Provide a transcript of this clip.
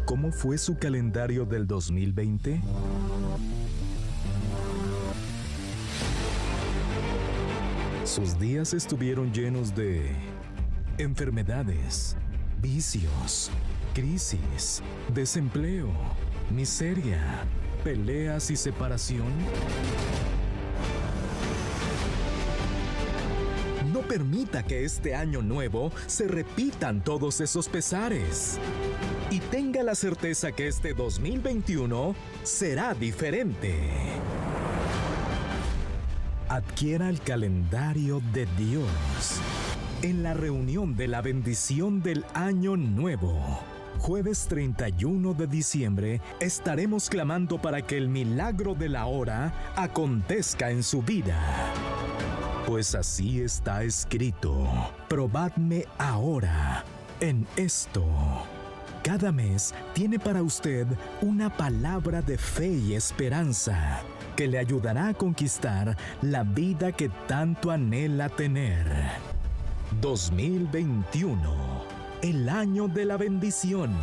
¿Cómo fue su calendario del 2020? Sus días estuvieron llenos de enfermedades, vicios, crisis, desempleo, miseria, peleas y separación. No permita que este año nuevo se repitan todos esos pesares. Y tenga la certeza que este 2021 será diferente. Adquiera el calendario de Dios en la reunión de la bendición del Año Nuevo. Jueves 31 de diciembre estaremos clamando para que el milagro de la hora acontezca en su vida. Pues así está escrito: probadme ahora en esto. Cada mes tiene para usted una palabra de fe y esperanza que le ayudará a conquistar la vida que tanto anhela tener. 2021, el año de la bendición.